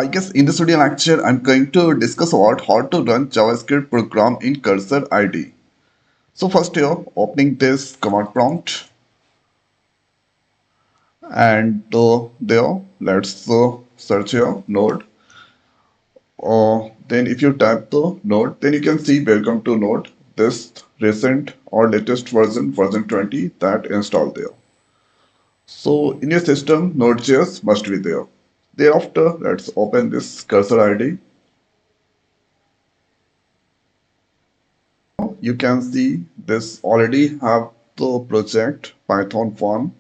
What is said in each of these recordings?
I guess in this video lecture, I'm going to discuss about how to run JavaScript program in Cursor IDE. So first here, opening this command prompt and there, let's search here node. Then if you tap the node, then you can see welcome to node, this recent or latest version 20 that installed there. So in your system, Node.js must be there. Thereafter, let's open this Cursor IDE. You can see this already have the project Python 1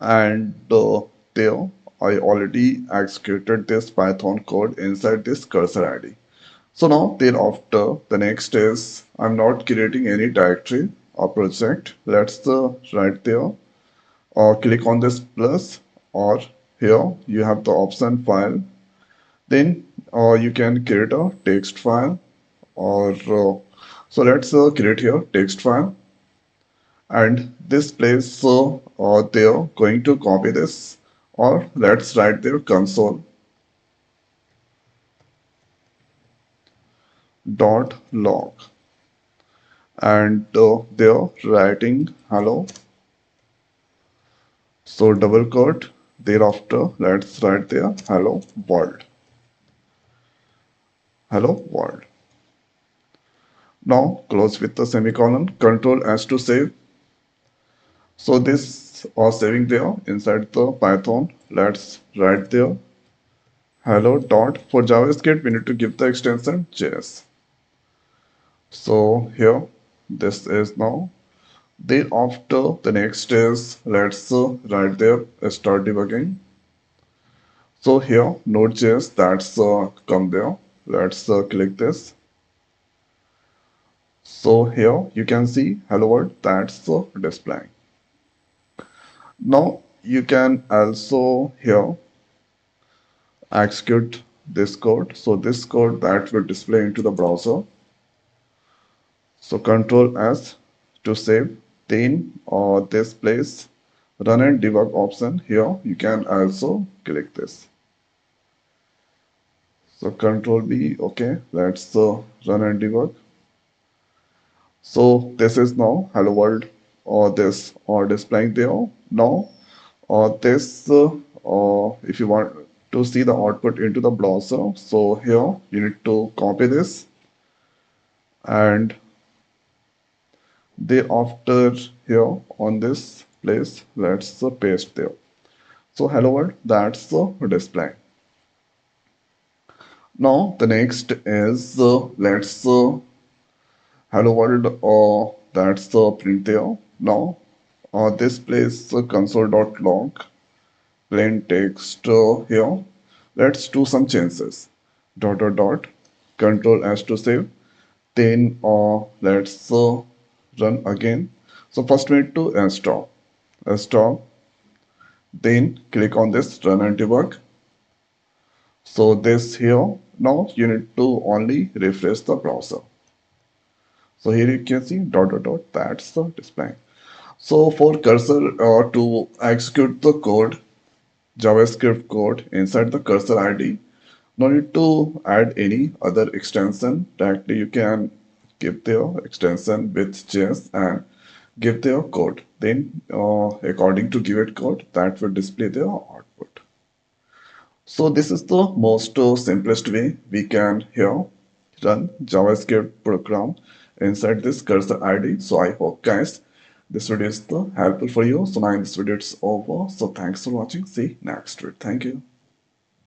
and there I already executed this Python code inside this Cursor ID. So now thereafter the next is I'm not creating any directory or project. Let's right there or click on this plus or here you have the option file. Then you can create a text file or so let's create here text file and this place they're going to copy this or let's write their console dot log and they're writing hello, so double quote, thereafter let's write there hello world. Now close with the semicolon, control S to save. So this was saving there inside the Python. Let's write there hello dot. For JavaScript, we need to give the extension JS. So here, this is now. Thereafter, the next is let's write there start debugging. So here, Node.js, that's come there. Let's click this. So here you can see hello world, that's displaying. Now you can also here execute this code. So this code that will display into the browser. So Control S to save. Then this place run and debug option here you can also click this. So Control B, okay, let's run and debug. So this is now hello world or this or displaying there. Now this if you want to see the output into the browser, so here you need to copy this and thereafter here on this place let's paste there. So hello world, that's the display. Now the next is let's hello world that's the print there. Now this place console.log plain text here. Let's do some changes. Dot dot dot. Control S to save. Then let's run again. So first we need to install. Install. Then click on this run and debug. So this here. Now you need to only refresh the browser. So here you can see dot dot dot. That's the display. So for cursor to execute the code, JavaScript code inside the Cursor ID. No need to add any other extension. Directly you can give their extension with JS and give their code. Then according to give it code, that will display their output. So this is the most simplest way we can here run JavaScript program inside this Cursor ID. So I hope guys this video is helpful for you. So now in this video it's over. So thanks for watching. See you next video. Thank you.